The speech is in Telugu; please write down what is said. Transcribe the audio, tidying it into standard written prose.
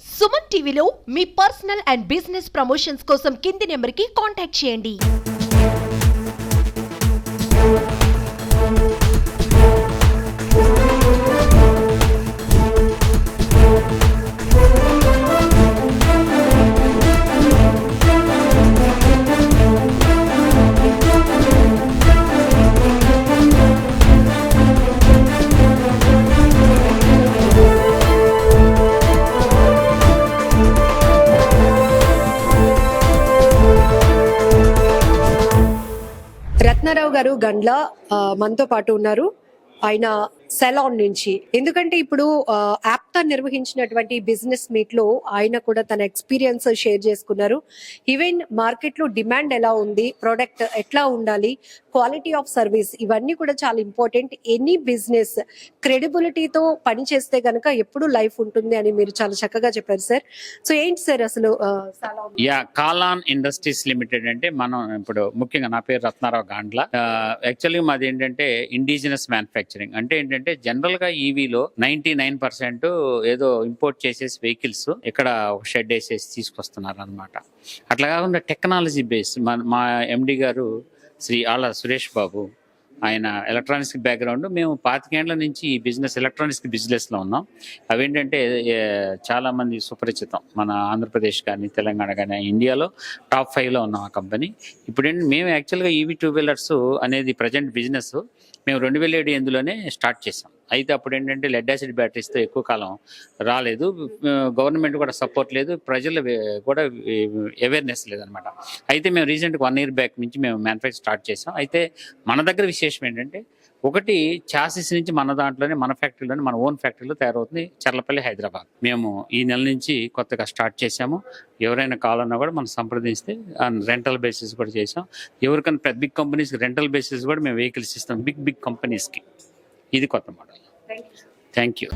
సుమన్ టీవీలో మీ పర్సనల్ అండ్ బిజినెస్ ప్రమోషన్స్ కోసం కింది నెంబర్కి కాంటాక్ట్ చేయండి. రత్నారావు గారు గండ్ల మనతో పాటు ఉన్నారు. ఆయన సెలాన్ నుంచి, ఎందుకంటే ఇప్పుడు యాప్తా నిర్వహించినటువంటి బిజినెస్ మీట్ లో ఆయన కూడా తన ఎక్స్పీరియన్స్ షేర్ చేసుకున్నారు. ఈవెన్ మార్కెట్ లో డిమాండ్ ఎలా ఉంది, ప్రోడక్ట్ ఎట్లా ఉండాలి, క్వాలిటీ ఆఫ్ సర్వీస్, ఇవన్నీ కూడా చాలా ఇంపార్టెంట్. ఎనీ బిజినెస్ క్రెడిబిలిటీతో పనిచేస్తే గనక ఎప్పుడు లైఫ్ ఉంటుంది అని మీరు చాలా చక్కగా చెప్పారు సార్. సో ఏంటి సార్ అసలు కాలాన్ ఇండస్ట్రీస్ లిమిటెడ్ అంటే మనం ఇప్పుడు ముఖ్యంగా నా పేరు రత్నారావు గాండ్ల. యాక్చువల్గా మాది ఏంటంటే ఇండిజినస్ మ్యానుఫ్యాక్చరింగ్. అంటే ఏంటంటే జనరల్ గా ఈవీలో 99% ఏదో ఇంపోర్ట్ చేసేసి వెహికల్స్ ఇక్కడ ఒక షెడ్ వేసేసి తీసుకొస్తున్నారు అనమాట. అట్లా కాకుండా టెక్నాలజీ బేస్ మా ఎండి గారు శ్రీ ఆళ్ళ సురేష్ బాబు, ఆయన ఎలక్ట్రానిక్స్ బ్యాక్గ్రౌండ్. మేము 25 ఏళ్ల నుంచి ఈ బిజినెస్ ఎలక్ట్రానిక్స్ బిజినెస్ లో ఉన్నాం. అవేంటంటే చాలా మంది సుపరిచితం, మన ఆంధ్రప్రదేశ్ కానీ తెలంగాణ కానీ ఇండియాలో టాప్ 5 లో ఉన్నాం ఆ కంపెనీ. ఇప్పుడు ఏంటంటే మేము యాక్చువల్గా ఈవీ 2 వీలర్స్ అనేది ప్రజెంట్ బిజినెస్ మేము 2007 స్టార్ట్ చేసాం. అయితే అప్పుడు ఏంటంటే లెడ్ యాసిడ్ బ్యాటరీస్తో ఎక్కువ కాలం రాలేదు, గవర్నమెంట్ కూడా సపోర్ట్ లేదు, ప్రజలు కూడా అవేర్నెస్ లేదనమాట. అయితే మేము రీసెంట్గా 1 year బ్యాక్ నుంచి మేము మ్యానుఫ్యాక్చర్ స్టార్ట్ చేసాం. అయితే మన దగ్గర విశేషం ఏంటంటే ఒకటి చాసిస్ నుంచి మన దాంట్లోనే మన ఫ్యాక్టరీలోనే మన ఓన్ ఫ్యాక్టరీలో తయారవుతుంది, చర్లపల్లి, హైదరాబాద్. మేము ఈ నెల నుంచి కొత్తగా స్టార్ట్ చేసాము. ఎవరైనా కావాలన్నా కూడా మనం సంప్రదిస్తే రెంటల్ బేసిస్ కూడా చేసాం. ఎవరికైనా పెద్ద బిగ్ కంపెనీస్కి రెంటల్ బేసిస్ కూడా మేము వెహికల్స్ ఇస్తాం, బిగ్ కంపెనీస్కి. ఇది కొత్త మోడల్. Thank you.